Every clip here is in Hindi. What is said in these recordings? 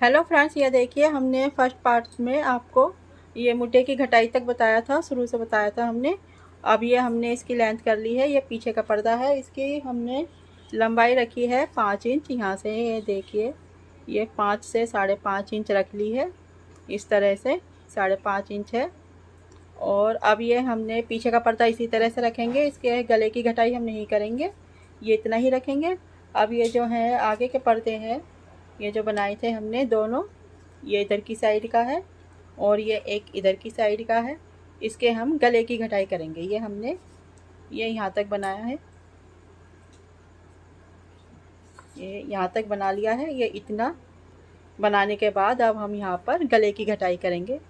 हेलो फ्रेंड्स, ये देखिए हमने फर्स्ट पार्ट में आपको ये मुड्ढे की घटाई तक बताया था, शुरू से बताया था हमने। अब ये हमने इसकी लेंथ कर ली है, ये पीछे का पर्दा है, इसकी हमने लंबाई रखी है 5 इंच। यहाँ से ये देखिए ये 5 से 5.5 इंच रख ली है, इस तरह से 5.5 इंच है। और अब ये हमने पीछे का पर्दा इसी तरह से रखेंगे, इसके गले की घटाई हम नहीं करेंगे, ये इतना ही रखेंगे। अब ये जो है आगे के पर्दे हैं, ये जो बनाए थे हमने दोनों, ये इधर की साइड का है और ये एक इधर की साइड का है, इसके हम गले की घटाई करेंगे। ये हमने ये यहाँ तक बनाया है, ये यहाँ तक बना लिया है। ये इतना बनाने के बाद अब हम यहाँ पर गले की घटाई करेंगे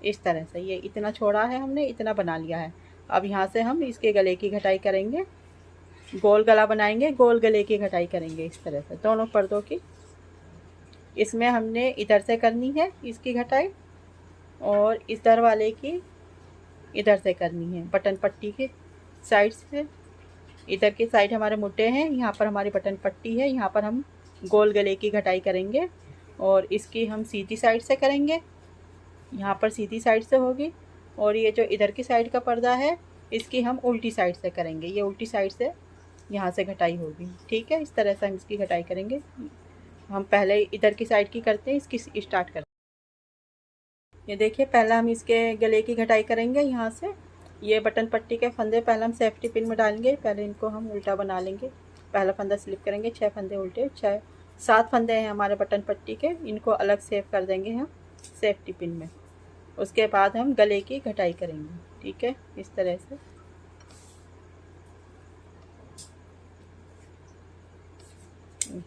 इस तरह से। ये इतना छोड़ा है हमने, इतना बना लिया है। अब यहाँ से हम इसके गले की घटाई करेंगे, गोल गला बनाएंगे, गोल गले की घटाई करेंगे इस तरह से दोनों पर्दों की। इसमें हमने इधर से करनी है इसकी घटाई और इधर वाले की इधर से करनी है, बटन पट्टी के साइड से। इधर की साइड हमारे मुड्ढे हैं, यहाँ पर हमारी बटन पट्टी है, यहाँ पर हम गोल गले की घटाई करेंगे और इसकी हम सीधी साइड से करेंगे, यहाँ पर सीधी साइड से होगी। और ये जो इधर की साइड का पर्दा है, इसकी हम उल्टी साइड से करेंगे, ये उल्टी साइड से यहाँ से घटाई होगी। ठीक है, इस तरह से हम इसकी घटाई करेंगे। हम पहले इधर की साइड की करते हैं, इसकी स्टार्ट करते हैं। ये देखिए पहला हम इसके गले की घटाई करेंगे। यहाँ से ये बटन पट्टी के फंदे पहले हम सेफ्टी पिन में डालेंगे, पहले इनको हम उल्टा बना लेंगे। पहला फंदा स्लिप करेंगे, 6 फंदे उल्टे, 7 फंदे हैं हमारे बटन पट्टी के, इनको अलग सेव कर देंगे हम सेफ्टी पिन में। उसके बाद हम गले की घटाई करेंगे। ठीक है, इस तरह से।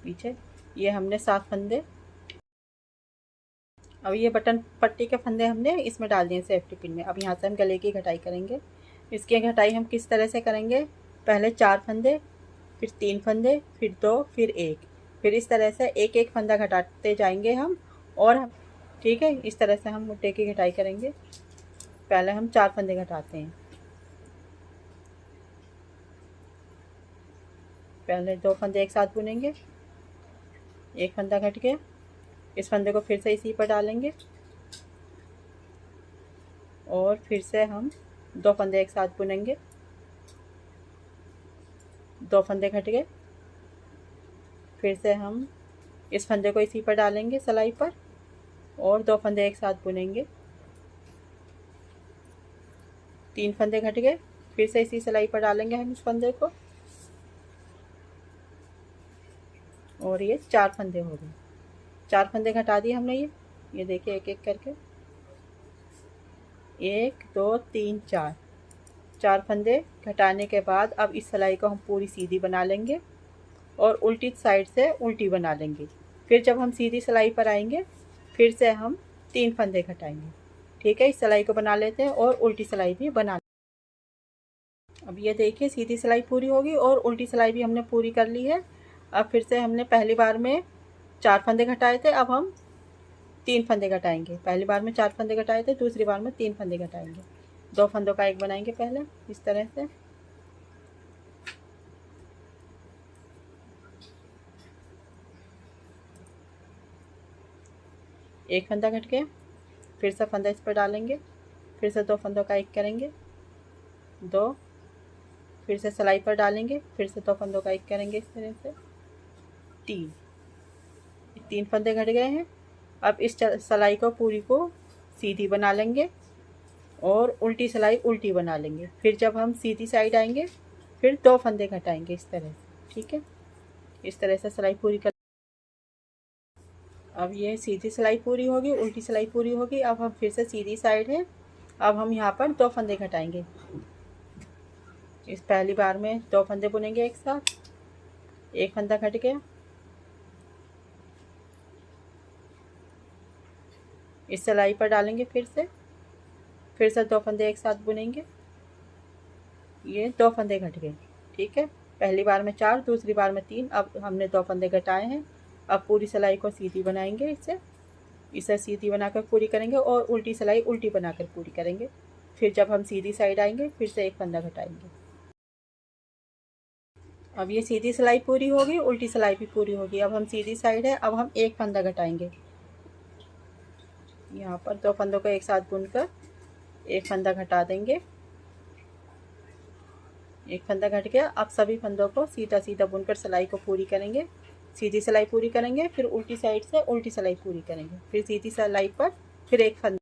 पीछे ये हमने 7 फंदे, अब ये बटन पट्टी के फंदे हमने इसमें डाल दिए सेफ्टी पिन में। अब यहाँ से हम गले की घटाई करेंगे। इसकी घटाई हम किस तरह से करेंगे, पहले 4 फंदे, फिर 3 फंदे, फिर 2, फिर 1, फिर इस तरह से एक एक फंदा घटाते जाएंगे हम। और हम ठीक है, इस तरह से हम मुड्ढे की घटाई करेंगे। पहले हम 4 फंदे घटाते हैं, पहले 2 फंदे एक साथ बुनेंगे, एक फंदा घट गया, इस फंदे को फिर से इसी पर डालेंगे और फिर से हम 2 फंदे एक साथ बुनेंगे, 2 फंदे घट गए, फिर से हम इस फंदे को इसी पर डालेंगे सिलाई पर और 2 फंदे एक साथ बुनेंगे, 3 फंदे घट गए, फिर से इसी सिलाई पर डालेंगे हम इस फंदे को और ये 4 फंदे हो गए। 4 फंदे घटा दिए हमने। ये देखिए एक एक करके, 1 2 3 4, 4 फंदे घटाने के बाद अब इस सिलाई को हम पूरी सीधी बना लेंगे और उल्टी साइड से उल्टी बना लेंगे। फिर जब हम सीधी सिलाई पर आएंगे, फिर से हम 3 फंदे घटाएंगे। ठीक है, इस सिलाई को बना लेते हैं और उल्टी सिलाई भी बना। अब ये देखिए सीधी सिलाई पूरी होगी और उल्टी सिलाई भी हमने पूरी कर ली है। अब फिर से हमने पहली बार में 4 फंदे घटाए थे, अब हम 3 फंदे घटाएंगे। पहली बार में 4 फंदे घटाए थे, दूसरी बार में 3 फंदे घटाएंगे। 2 फंदों का एक बनाएंगे पहले इस तरह से। एक फंदा घट गया, फिर से फंदा इस पर डालेंगे, फिर से 2 फंदों का एक करेंगे, 2, फिर से सिलाई पर डालेंगे, फिर से 2 फंदों का एक करेंगे इस तरह से, 3 फंदे घट गए हैं। अब इस सिलाई को पूरी को सीधी बना लेंगे और उल्टी सिलाई उल्टी बना लेंगे। फिर जब हम सीधी साइड आएंगे, फिर 2 फंदे घटाएंगे इस तरह से। ठीक है, इस तरह से सिलाई पूरी कर। अब ये सीधी सिलाई पूरी होगी, उल्टी सिलाई पूरी होगी। अब हम फिर से सीधी साइड है, अब हम यहाँ पर 2 फंदे घटाएंगे। इस पहली बार में 2 फंदे बुनेंगे एक साथ, एक फंदा घट गया, इस सिलाई पर डालेंगे, फिर से 2 फंदे एक साथ बुनेंगे। ये 2 फंदे घट गए। ठीक है, पहली बार में 4, दूसरी बार में 3, अब हमने 2 फंदे घटाए हैं। अब पूरी सिलाई को सीधी बनाएंगे, इसे सीधी बनाकर पूरी करेंगे और उल्टी सिलाई उल्टी बनाकर पूरी करेंगे। फिर जब हम सीधी साइड आएंगे, फिर से एक फंदा घटाएंगे। अब ये सीधी सिलाई पूरी होगी, उल्टी सिलाई भी पूरी होगी। अब हम सीधी साइड है, अब हम एक फंदा घटाएंगे। यहाँ पर 2 फंदों को एक साथ बुनकर एक फंदा घटा देंगे। एक फंदा घट गया। अब सभी फंदों को सीधा सीधा बुनकर सिलाई को पूरी करेंगे। सीधी सिलाई पूरी करेंगे, फिर उल्टी साइड से उल्टी सिलाई पूरी करेंगे, फिर सीधी सिलाई पर फिर एक फंदा।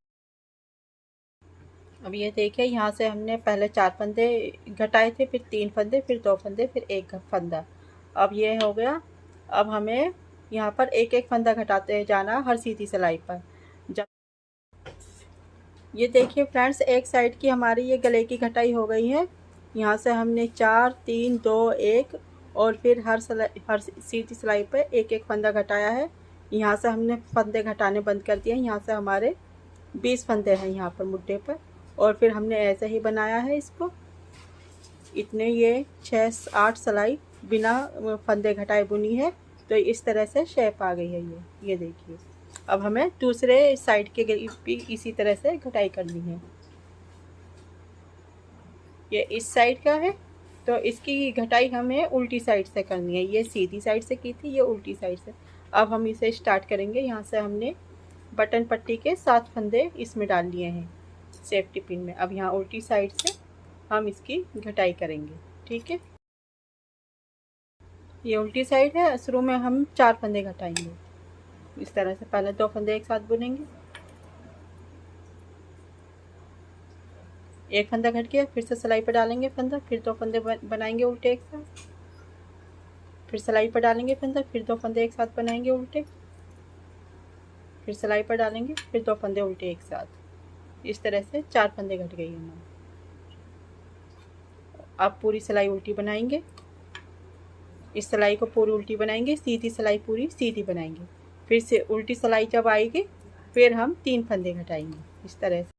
अब ये देखिए, यहाँ से हमने पहले 4 फंदे घटाए थे, फिर 3 फंदे, फिर 2 फंदे, फिर एक फंदा। अब ये हो गया। अब हमें यहाँ पर एक एक फंदा घटाते जाना हर सीधी सिलाई पर। जब ये देखिए फ्रेंड्स, एक साइड की हमारी ये गले की घटाई हो गई है। यहाँ से हमने 4 3 2 1 और फिर हर सीधी सिलाई पर एक एक फंदा घटाया है। यहाँ से हमने फंदे घटाने बंद कर दिए। यहाँ से हमारे 20 फंदे हैं यहाँ पर मुड्ढे पर, और फिर हमने ऐसे ही बनाया है इसको। इतने ये 6-8 सिलाई बिना फंदे घटाए बुनी है, तो इस तरह से शेप आ गई है ये देखिए। अब हमें दूसरे साइड के भी इसी तरह से घटाई करनी है। ये इस साइड का है, तो इसकी घटाई हमें उल्टी साइड से करनी है। ये सीधी साइड से की थी, ये उल्टी साइड से। अब हम इसे स्टार्ट करेंगे। यहाँ से हमने बटन पट्टी के 7 फंदे इसमें डाल लिए हैं सेफ्टी पिन में। अब यहाँ उल्टी साइड से हम इसकी घटाई करेंगे, ठीक है। ये उल्टी साइड है, शुरू में हम 4 फंदे घटाएंगे इस तरह से। पहले 2 फंदे एक साथ बुनेंगे, एक फंदा घट गया, फिर से सिलाई पर डालेंगे फंदा, फिर 2 फंदे बनाएंगे उल्टे एक साथ, फिर सिलाई पर डालेंगे फंदा, फिर 2 फंदे एक साथ बनाएंगे उल्टे, फिर सिलाई पर डालेंगे, फिर 2 फंदे उल्टे एक साथ। इस तरह से 4 फंदे घट गई हमारी। अब पूरी सिलाई उल्टी बनाएंगे। इस सिलाई को पूरी उल्टी बनाएंगे, सीधी सिलाई पूरी सीधी बनाएंगे, फिर से उल्टी सिलाई जब आएगी फिर हम 3 फंदे घटाएंगे इस तरह से।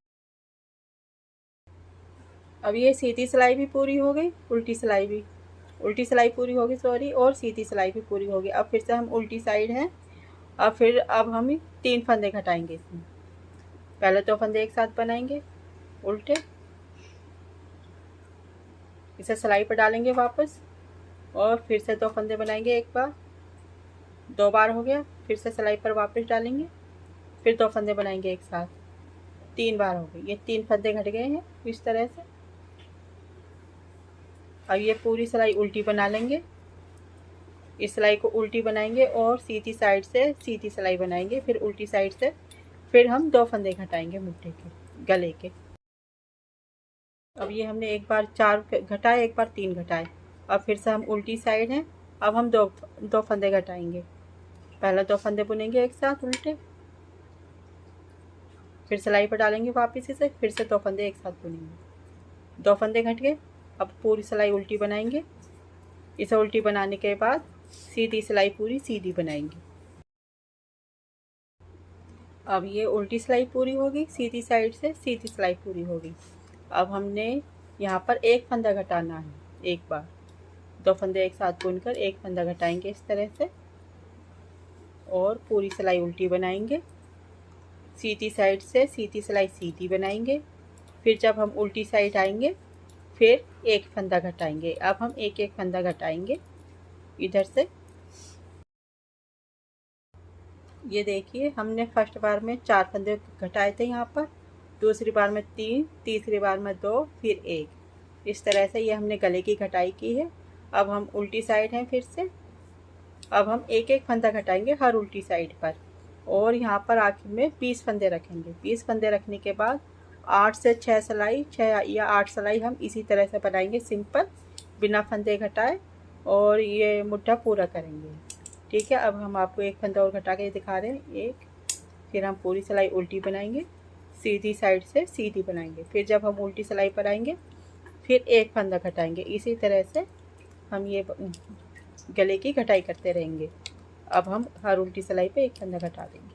अब ये सीधी सिलाई भी पूरी हो गई, उल्टी सिलाई पूरी होगी सॉरी, और सीधी सिलाई भी पूरी होगी। अब फिर से हम उल्टी साइड हैं। अब हम 3 फंदे घटाएंगे इसमें। पहले 2 फंदे एक साथ बनाएंगे उल्टे, इसे सिलाई पर डालेंगे वापस, और फिर से 2 फंदे बनाएंगे एक बार, 2 बार हो गया, फिर से सिलाई पर वापस डालेंगे, फिर 2 फंदे बनाएंगे एक साथ, 3 बार हो गए। ये 3 फंदे घट गए हैं इस तरह से। अब ये पूरी सिलाई उल्टी बना लेंगे। इस सिलाई को उल्टी बनाएंगे और सीधी साइड से सीधी सिलाई बनाएंगे, फिर उल्टी साइड से फिर हम 2 फंदे घटाएंगे मुट्ठे के गले के। अब ये हमने एक बार 4 घटाए, एक बार 3 घटाए। अब फिर से हम उल्टी साइड हैं। अब हम दो फंदे घटाएंगे। पहले 2 फंदे बुनेंगे एक साथ उल्टे, फिर सिलाई पर डालेंगे वापस इसे, फिर से 2 फंदे एक साथ बुनेंगे। 2 फंदे घट गए। अब पूरी सिलाई उल्टी बनाएंगे। इसे उल्टी बनाने के बाद सीधी सिलाई पूरी सीधी बनाएंगे। अब ये उल्टी सिलाई पूरी होगी, सीधी साइड से सीधी सिलाई पूरी होगी। अब हमने यहाँ पर एक फंदा घटाना है एक बार। 2 फंदे एक साथ बुनकर एक फंदा घटाएंगे इस तरह से, और पूरी सिलाई उल्टी बनाएंगे। सीधी साइड से सीधी सिलाई सीधी बनाएंगे। फिर जब हम उल्टी साइड आएंगे फिर एक फंदा घटाएंगे। अब हम एक एक फंदा घटाएंगे इधर से। ये देखिए, हमने फर्स्ट बार में 4 फंदे घटाए थे यहाँ पर, दूसरी बार में 3, तीसरी बार में 2, फिर 1। इस तरह से ये हमने गले की घटाई की है। अब हम उल्टी साइड हैं फिर से। अब हम एक एक फंदा घटाएंगे हर उल्टी साइड पर, और यहाँ पर आखिर में 20 फंदे रखेंगे। 20 फंदे रखने के बाद 8 से 6 सिलाई, 6 या 8 सिलाई हम इसी तरह से बनाएंगे सिंपल, बिना फंदे घटाए, और ये मुट्ठा पूरा करेंगे, ठीक है। अब हम आपको एक फंदा और घटा के दिखा रहे हैं, एक। फिर हम पूरी सिलाई उल्टी बनाएंगे, सीधी साइड से सीधी बनाएंगे। फिर जब हम उल्टी सिलाई पर आएंगे फिर एक फंदा घटाएंगे। इसी तरह से हम ये गले की घटाई करते रहेंगे। अब हम हर उल्टी सिलाई पे एक फंदा घटा देंगे,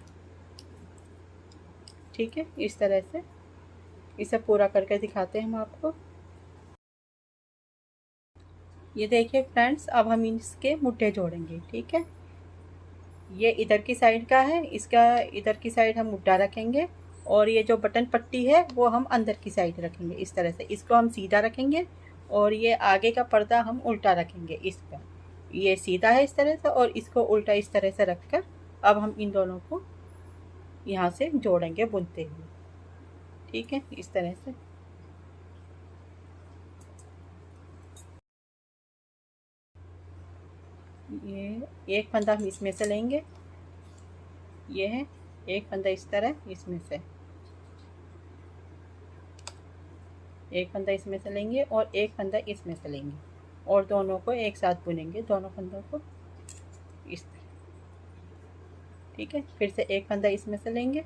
ठीक है। इस तरह से इसे पूरा करके दिखाते हैं हम आपको। ये देखिए फ्रेंड्स, अब हम इसके मुट्ठे जोड़ेंगे, ठीक है। ये इधर की साइड का है, इसका इधर की साइड हम मुड्ढा रखेंगे, और ये जो बटन पट्टी है वो हम अंदर की साइड रखेंगे इस तरह से। इसको हम सीधा रखेंगे और ये आगे का पर्दा हम उल्टा रखेंगे इस पर। ये सीधा है इस तरह से, और इसको उल्टा इस तरह से रखकर अब हम इन दोनों को यहाँ से जोड़ेंगे बुनते हुए। ठीक है, इस तरह से। ये एक फंदा हम इसमें से लेंगे, ये है एक फंदा इस तरह, इसमें से एक फंदा इसमें से लेंगे और एक फंदा इसमें से लेंगे, और दोनों को एक साथ बुनेंगे, दोनों फंदों को इस तरह। ठीक है, फिर से एक फंदा इसमें से लेंगे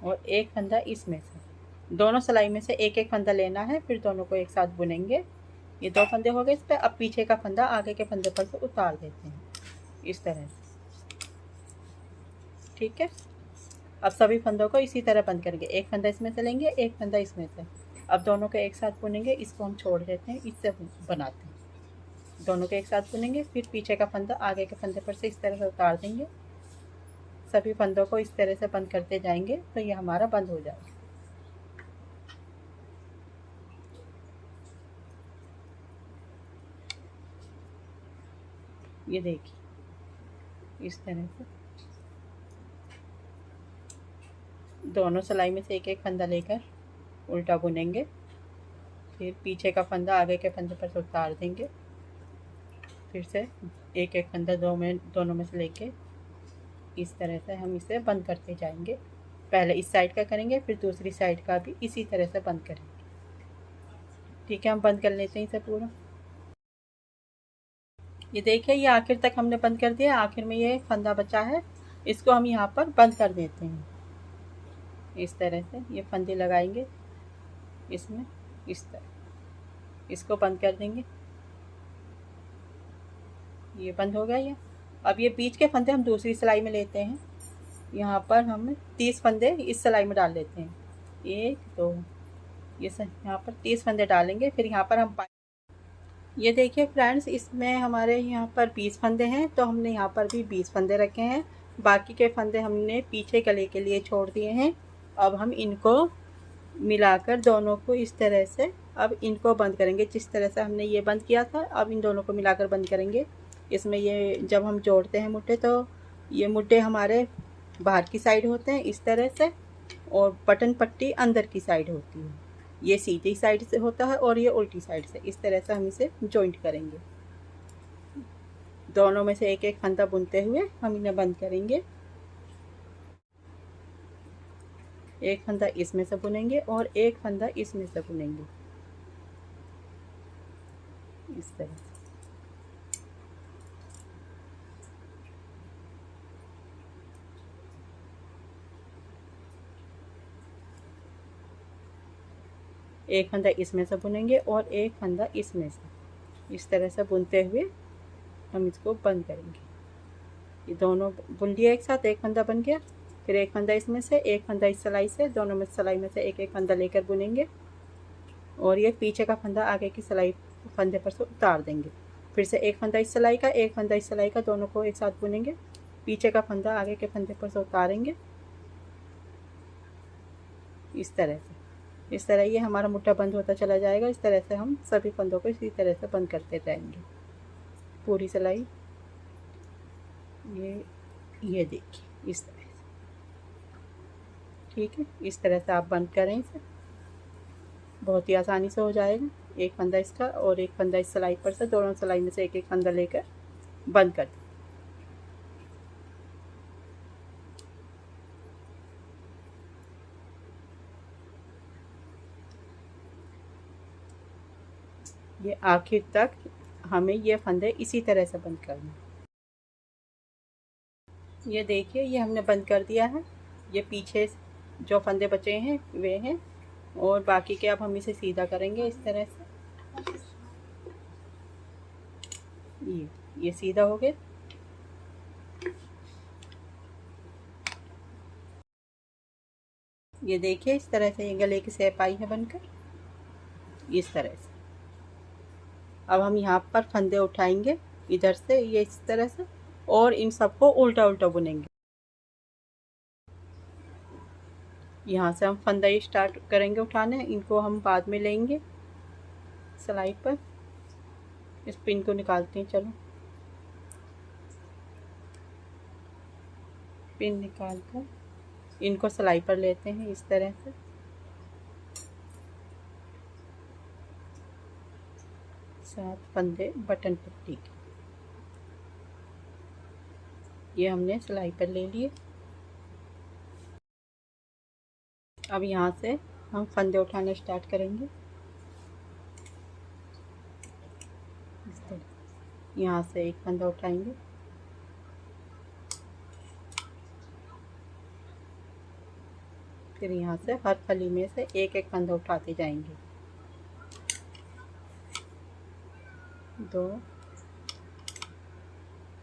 और एक फंदा इसमें से, दोनों सिलाई में से एक एक फंदा लेना है, फिर दोनों को एक साथ बुनेंगे। ये दो फंदे हो गए इस पर। अब पीछे का फंदा आगे के फंदे पर से उतार देते हैं इस तरह से। ठीक है, अब सभी फंदों को इसी तरह बंद करेंगे, एक फंदा इसमें से लेंगे, एक फंदा इसमें से। अब दोनों को एक साथ बुनेंगे, इसको हम छोड़ देते हैं, इससे बनाते हैं। दोनों को एक साथ बुनेंगे, फिर पीछे का फंदा आगे के फंदे पर से इस तरह से उतार देंगे। सभी फंदों को इस तरह से बंद करते जाएंगे तो ये हमारा बंद हो जाएगा। ये देखिए इस तरह से दोनों सिलाई में से एक एक फंदा लेकर उल्टा बुनेंगे, फिर पीछे का फंदा आगे के फंदे पर से उतार देंगे, फिर से एक एक फंदा दोनों में से लेके इस तरह से हम इसे बंद करते जाएंगे। पहले इस साइड का करेंगे, फिर दूसरी साइड का भी इसी तरह से बंद करेंगे। ठीक है, हम बंद कर लेते हैं इसे पूरा। ये देखिए, ये आखिर तक हमने बंद कर दिया। आखिर में ये फंदा बचा है, इसको हम यहाँ पर बंद कर देते हैं। इस तरह से ये फंदे लगाएंगे इसमें, इस तरह इसको बंद कर देंगे। ये बंद हो गया ये। अब ये बीच के फंदे हम दूसरी सिलाई में लेते हैं। यहाँ पर हम 30 फंदे इस सिलाई में डाल देते हैं, 1 2, ये यहाँ पर 30 फंदे डालेंगे। फिर यहाँ पर हम ये देखिए फ्रेंड्स, इसमें हमारे यहाँ पर 20 फंदे हैं, तो हमने यहाँ पर भी 20 फंदे रखे हैं। बाकी के फंदे हमने पीछे गले के लिए छोड़ दिए हैं। अब हम इनको मिलाकर दोनों को इस तरह से अब इनको बंद करेंगे, जिस तरह से हमने ये बंद किया था। अब इन दोनों को मिलाकर बंद करेंगे। इसमें ये जब हम जोड़ते हैं मुड्ढे, तो ये मुड्ढे हमारे बाहर की साइड होते हैं इस तरह से, और बटन पट्टी अंदर की साइड होती है। ये सीधी साइड से होता है और ये उल्टी साइड से। इस तरह से हम इसे जॉइंट करेंगे। दोनों में से एक एक फंदा बुनते हुए हम इन्हें बंद करेंगे। एक फंदा इसमें से बुनेंगे और एक फंदा इसमें से बुनेंगे इस तरह से। एक फंदा इसमें से बुनेंगे और एक फंदा इसमें से, इस तरह से बुनते हुए हम इसको बंद करेंगे। ये दोनों बुन लिया एक साथ, एक फंदा बन गया। फिर एक फंदा इसमें से, एक फंदा इस सिलाई से, दोनों में सिलाई में से एक एक फंदा लेकर बुनेंगे, और ये पीछे का फंदा आगे की सिलाई फंदे पर से उतार देंगे। फिर से एक फंदा इस सिलाई का, एक फंदा इस सिलाई का, दोनों को एक साथ बुनेंगे। पीछे का फंदा आगे के फंदे पर से उतारेंगे इस तरह से। इस तरह ये हमारा मुट्ठा बंद होता चला जाएगा। इस तरह से हम सभी फंदों को इसी तरह से बंद करते जाएंगे पूरी सिलाई। ये देखिए इस तरह से। ठीक है, इस तरह से आप बंद करें इसे, बहुत ही आसानी से हो जाएगा। एक फंदा इसका और एक फंदा इस सिलाई पर से, दोनों सिलाई में से एक एक फंदा लेकर बंद कर दें। ये आखिर तक हमें ये फंदे इसी तरह से बंद करना। ये देखिए, ये हमने बंद कर दिया है। ये पीछे जो फंदे बचे हैं वे हैं, और बाकी के अब हम इसे सीधा करेंगे इस तरह से। ये सीधा हो गया। ये देखिए, इस तरह से ये गले की शेप आई है बनकर इस तरह से। अब हम यहाँ पर फंदे उठाएंगे इधर से, ये इस तरह से, और इन सबको उल्टा उल्टा बुनेंगे। यहाँ से हम फंदा स्टार्ट करेंगे उठाने, इनको हम बाद में लेंगे। सिलाई पर। इस पिन को निकालते हैं, चलो पिन निकाल कर इनको सिलाई पर लेते हैं इस तरह से। सात फंदे बटन पट्टी के ये हमने सिलाई पर ले लिए। अब यहाँ से हम फंदे उठाना स्टार्ट करेंगे। यहाँ से एक फंदा उठाएंगे, फिर यहाँ से हर फली में से एक एक फंदा उठाते जाएंगे। 2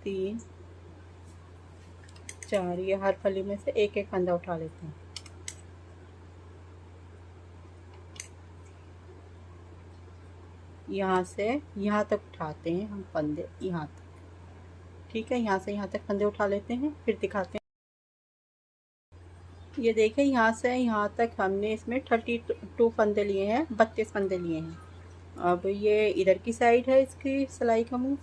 3 4 ये हर फली में से एक एक फंदा उठा लेते हैं। यहाँ से यहाँ तक उठाते हैं हम फंदे, यहाँ तक। ठीक है, यहाँ से यहाँ तक फंदे उठा लेते हैं, फिर दिखाते हैं। ये देखें, यहाँ से यहाँ तक हमने इसमें 32 फंदे लिए हैं, 32 फंदे लिए हैं। अब ये इधर की साइड है इसकी सिलाई का मुँह,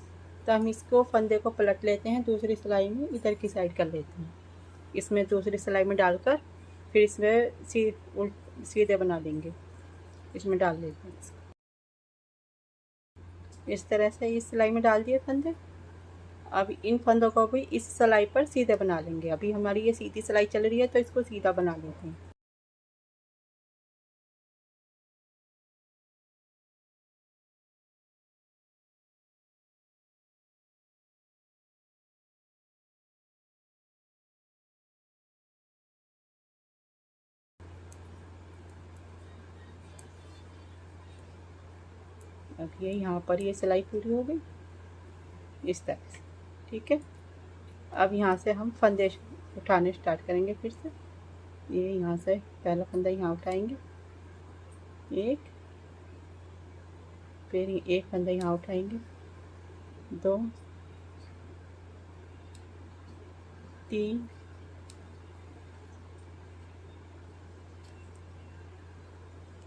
तो हम इसको फंदे को पलट लेते हैं, दूसरी सिलाई में इधर की साइड कर लेते हैं। इसमें दूसरी सिलाई में डालकर फिर इसमें सीधे बना लेंगे। इसमें डाल लेते हैं इस तरह से। इस सिलाई में डाल दिए फंदे। अब इन फंदों को भी इस सिलाई पर सीधे बना लेंगे। अभी हमारी ये सीधी सिलाई चल रही है तो इसको सीधा बना लेते हैं। अब ये यहाँ पर ये सिलाई पूरी हो गई इस तरह से। ठीक है, अब यहाँ से हम फंदे उठाने स्टार्ट करेंगे फिर से। ये यहाँ से पहला फंदा यहाँ उठाएंगे, एक, फिर एक फंदा यहाँ उठाएंगे, 2 3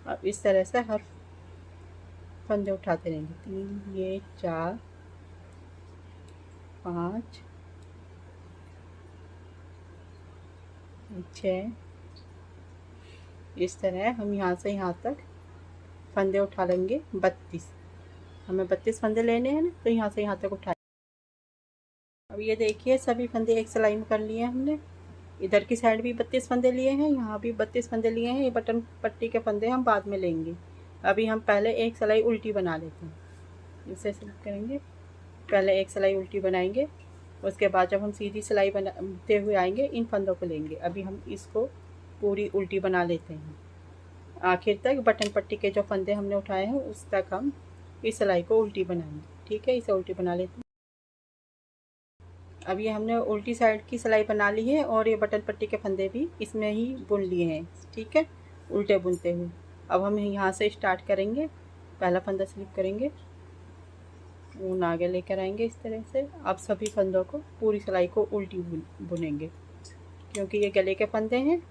अब इस तरह से हर फंदे उठाते रहेंगे। 3 ये 4 5 6 इस तरह हम यहाँ से यहाँ तक फंदे उठा लेंगे। 32 हमें 32 फंदे लेने हैं ना, तो यहाँ से यहाँ तक उठाए। अब ये देखिए, सभी फंदे एक सिलाई में कर लिए हमने। इधर की साइड भी 32 फंदे लिए हैं, यहाँ भी 32 फंदे लिए हैं। ये बटन पट्टी के फंदे हम बाद में लेंगे। अभी हम पहले एक सिलाई उल्टी बना लेते हैं। इसे सिलेक्ट करेंगे, पहले एक सिलाई उल्टी बनाएंगे, उसके बाद जब हम सीधी सिलाई बनाते हुए आएंगे इन फंदों को लेंगे। अभी हम इसको पूरी उल्टी बना लेते हैं। आखिर तक बटन पट्टी के जो फंदे हमने उठाए हैं उस तक हम इस सिलाई को उल्टी बनाएंगे। ठीक है, इसे उल्टी बना लेते हैं। अब ये हमने उल्टी साइड की सिलाई बना ली है और ये बटन पट्टी के फंदे भी इसमें ही बुन लिए हैं। ठीक है, उल्टे बुनते हुए अब हम यहाँ से स्टार्ट करेंगे। पहला फंदा सिलेक्ट करेंगे, ऊन आगे लेकर आएंगे इस तरह से। अब सभी फंदों को पूरी सिलाई को उल्टी बुनेंगे, क्योंकि ये गले के फंदे हैं।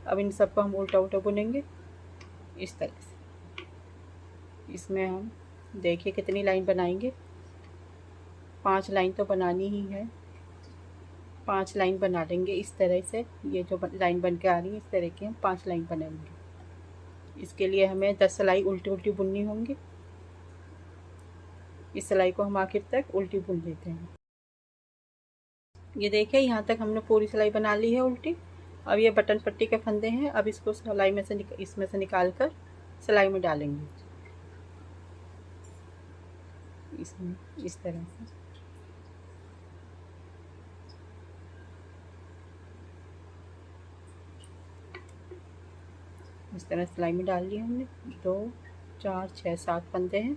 अब इन सबको हम उल्टा उल्टा बुनेंगे इस तरह से। इसमें हम देखिए कितनी लाइन बनाएंगे, 5 लाइन तो बनानी ही है। 5 लाइन बना लेंगे इस तरह से। ये जो लाइन बन के आ रही है इस तरह की हम 5 लाइन बनाएंगे। इसके लिए हमें 10 सिलाई उल्टी उल्टी बुननी होंगी। इस सिलाई को हम आखिर तक उल्टी बुन लेते हैं। ये देखिए, यहाँ तक हमने पूरी सिलाई बना ली है उल्टी। अब ये बटन पट्टी के फंदे हैं, अब इसको सिलाई में से इसमें से निकाल कर सिलाई में डालेंगे इसमें इस तरह से। इस तरह सिलाई में डाल लिया हमने। 2 4 6 7 फंदे हैं,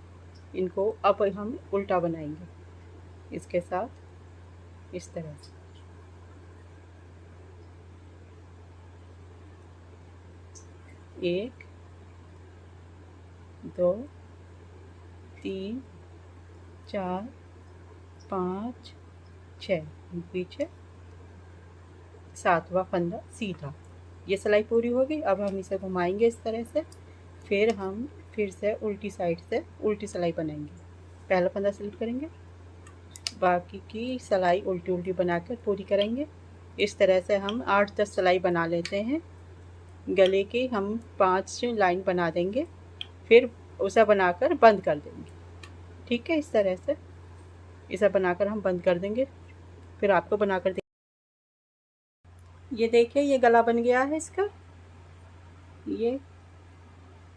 इनको अब हम उल्टा बनाएंगे इसके साथ इस तरह से। एक, 2 3 4 5 6 पीछे 7वां फंदा सीधा। ये सिलाई पूरी हो गई। अब हम इसे घुमाएंगे इस तरह से। फिर हम फिर से उल्टी साइड से उल्टी सिलाई बनाएंगे। पहला फंदा स्लिप करेंगे, बाकी की सिलाई उल्टी उल्टी बनाकर पूरी करेंगे। इस तरह से हम 8-10 सिलाई बना लेते हैं। गले की हम 5 लाइन बना देंगे, फिर उसे बनाकर बंद कर देंगे। ठीक है, इस तरह से इसे बनाकर हम बंद कर देंगे, फिर आपको बनाकर ये देखिए ये गला बन गया है इसका। ये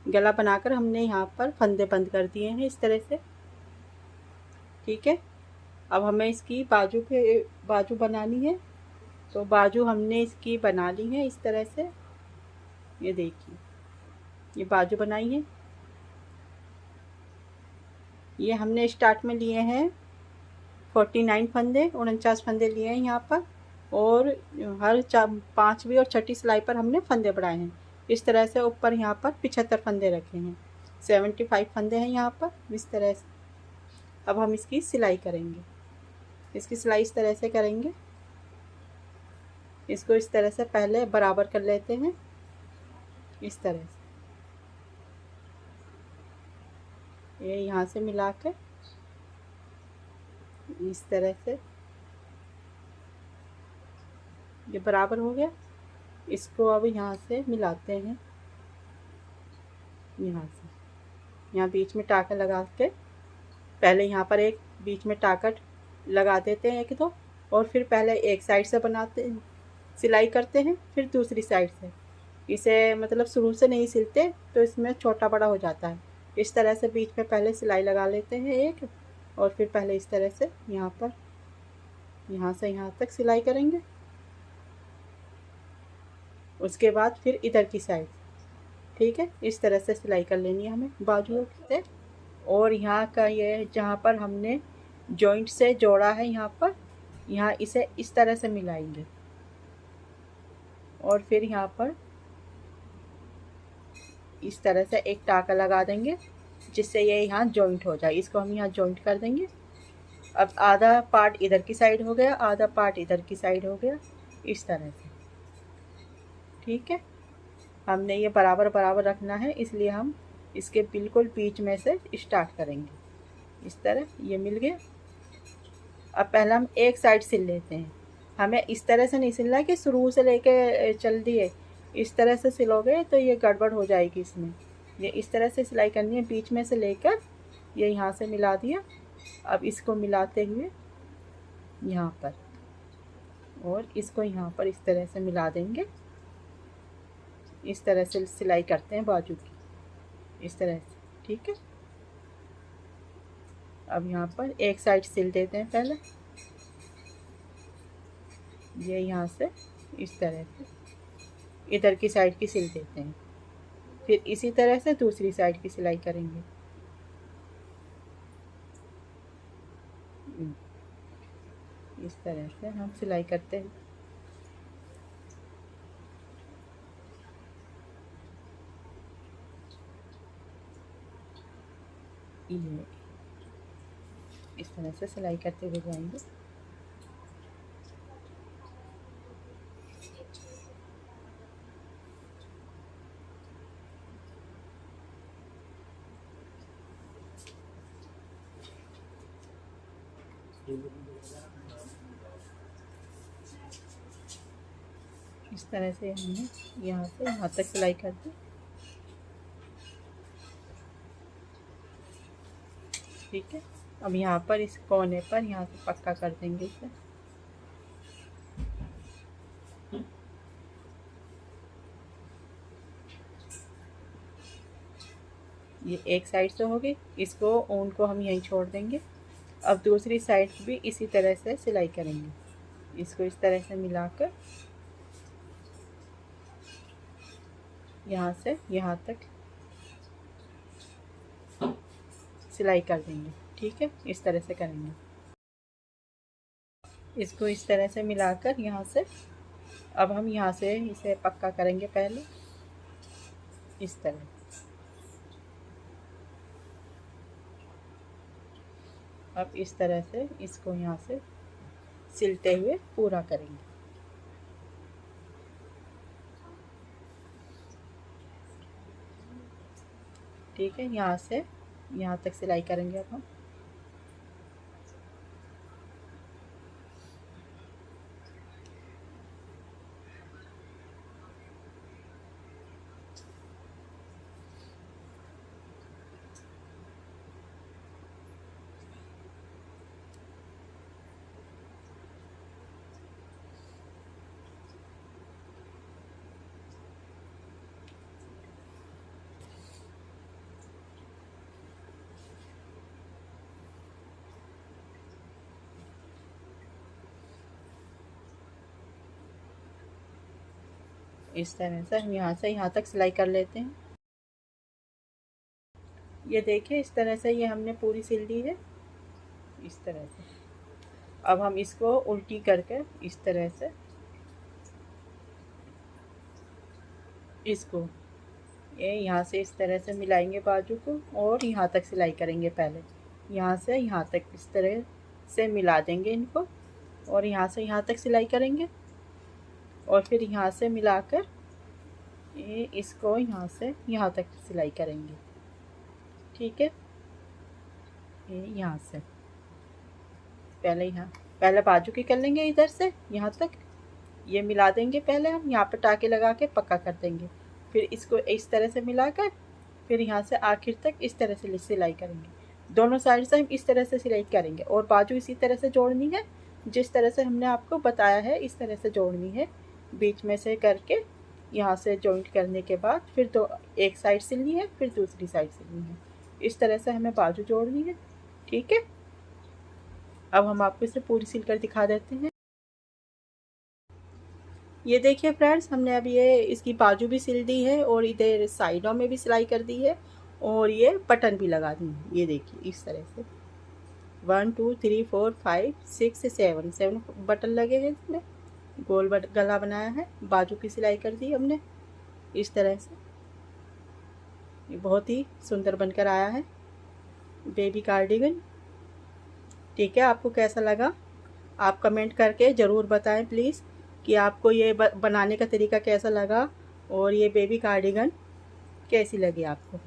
गला बनाकर हमने यहाँ पर फंदे बंद कर दिए हैं इस तरह से। ठीक है, अब हमें इसकी बाजू बनानी है, तो बाजू हमने इसकी बना ली है इस तरह से। ये देखिए ये बाजू बनाई है। ये हमने स्टार्ट में लिए हैं 49 फंदे, 49 फंदे लिए हैं यहाँ पर, और हर 5वीं और 6ठी सिलाई पर हमने फंदे बढ़ाए हैं इस तरह से। ऊपर यहाँ पर 75 फंदे रखे हैं, 75 फंदे हैं यहाँ पर इस तरह से। अब हम इसकी सिलाई करेंगे। इसकी सिलाई इस तरह से करेंगे, इसको इस तरह से पहले बराबर कर लेते हैं इस तरह से। ये यहाँ से मिलाकर इस तरह से ये बराबर हो गया। इसको अब यहाँ से मिलाते हैं, यहाँ से यहाँ बीच में टाका लगा के, पहले यहाँ पर एक बीच में टाका लगा देते हैं 1-2, और फिर पहले एक साइड से बनाते सिलाई करते हैं, फिर दूसरी साइड से। इसे मतलब शुरू से नहीं सिलते तो इसमें छोटा बड़ा हो जाता है। इस तरह से बीच में पहले सिलाई लगा लेते हैं एक, और फिर पहले इस तरह से यहाँ पर यहाँ से यहाँ तक सिलाई करेंगे। उसके बाद फिर इधर की साइड। ठीक है, इस तरह से सिलाई कर लेनी है हमें बाजुओं से। और यहाँ का ये जहाँ पर हमने जॉइंट से जोड़ा है यहाँ पर, यहाँ इसे इस तरह से मिलाएंगे, और फिर यहाँ पर इस तरह से एक टाका लगा देंगे जिससे ये यहाँ जॉइंट हो जाए। इसको हम यहाँ जॉइंट कर देंगे। अब आधा पार्ट इधर की साइड हो गया, आधा पार्ट इधर की साइड हो गया इस तरह से। ठीक है, हमने ये बराबर बराबर रखना है, इसलिए हम इसके बिल्कुल बीच में से स्टार्ट करेंगे इस तरह। ये मिल गया। अब पहले हम एक साइड सिल लेते हैं। हमें इस तरह से नहीं सिलना कि शुरू से लेके चल दिए, इस तरह से सिलोगे तो ये गड़बड़ हो जाएगी इसमें। ये इस तरह से सिलाई करनी है, बीच में से लेकर ये यहाँ से मिला दिया। अब इसको मिलाते हुए यहाँ पर, और इसको यहाँ पर इस तरह से मिला देंगे। इस तरह से सिलाई करते हैं बाजू की इस तरह से। ठीक है, अब यहाँ पर एक साइड सिल देते हैं पहले, ये यहाँ से इस तरह से इधर की साइड की सिल देते हैं, फिर इसी तरह से दूसरी साइड की सिलाई करेंगे। इस तरह से हम सिलाई करते हैं। ये इस तरह से सिलाई करते हुए जाएंगे। इस तरह से हमने यहाँ से यहाँ तक सिलाई कर दी। ठीक है, अब यहाँ पर इस कोने पर यहाँ से पक्का कर देंगे इसे। ये एक साइड से हो गई, इसको ऊन को हम यहीं छोड़ देंगे। अब दूसरी साइड भी इसी तरह से सिलाई करेंगे। इसको इस तरह से मिलाकर यहाँ से यहाँ तक सिलाई कर देंगे। ठीक है, इस तरह से करेंगे। इसको इस तरह से मिलाकर यहाँ से अब हम यहाँ से इसे पक्का करेंगे पहले इस तरह। अब इस तरह से इसको यहाँ से सिलते हुए पूरा करेंगे। ठीक है, यहाँ से यहाँ तक सिलाई करेंगे अब हम। इस तरह से हम यहाँ से यहाँ तक सिलाई कर लेते हैं। ये देखिए, इस तरह से ये हमने पूरी सिल दी है, इस तरह से। अब हम इसको उल्टी करके इस तरह से इसको ये यहाँ से इस तरह से मिलाएंगे बाजू को, और यहाँ तक सिलाई करेंगे। पहले यहाँ से यहाँ तक इस तरह से मिला देंगे इनको, और यहाँ से यहाँ तक सिलाई करेंगे, और फिर यहाँ से मिलाकर ये इसको यहाँ से यहाँ तक सिलाई करेंगे। ठीक है, ये यहाँ से पहले बाजू की कर लेंगे, इधर से यहाँ तक ये मिला देंगे। पहले हम यहाँ पर टाके लगा के पक्का कर देंगे, फिर इसको इस तरह से मिलाकर फिर यहाँ से आखिर तक इस तरह से सिलाई करेंगे। दोनों साइड से हम इस तरह से सिलाई करेंगे, और बाजू इसी तरह से जोड़नी है, जिस तरह से हमने आपको बताया है इस तरह से जोड़नी है। बीच में से करके यहाँ से जॉइंट करने के बाद फिर एक साइड सिलनी है, फिर दूसरी साइड सिलनी है। इस तरह से हमें बाजू जोड़नी है। ठीक है, अब हम आपको इसे पूरी सिल कर दिखा देते हैं। ये देखिए फ्रेंड्स, हमने अभी ये इसकी बाजू भी सिल दी है, और इधर साइडों में भी सिलाई कर दी है, और ये बटन भी लगा दी है। ये देखिए इस तरह से 1 2 3 4 5 6 7 बटन लगे हैं इसमें। गोल गला बनाया है, बाजू की सिलाई कर दी हमने इस तरह से। ये बहुत ही सुंदर बनकर आया है बेबी कार्डिगन। ठीक है, आपको कैसा लगा आप कमेंट करके ज़रूर बताएं प्लीज़, कि आपको ये बनाने का तरीका कैसा लगा, और ये बेबी कार्डिगन कैसी लगी आपको।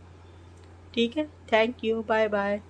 ठीक है, थैंक यू, बाय बाय।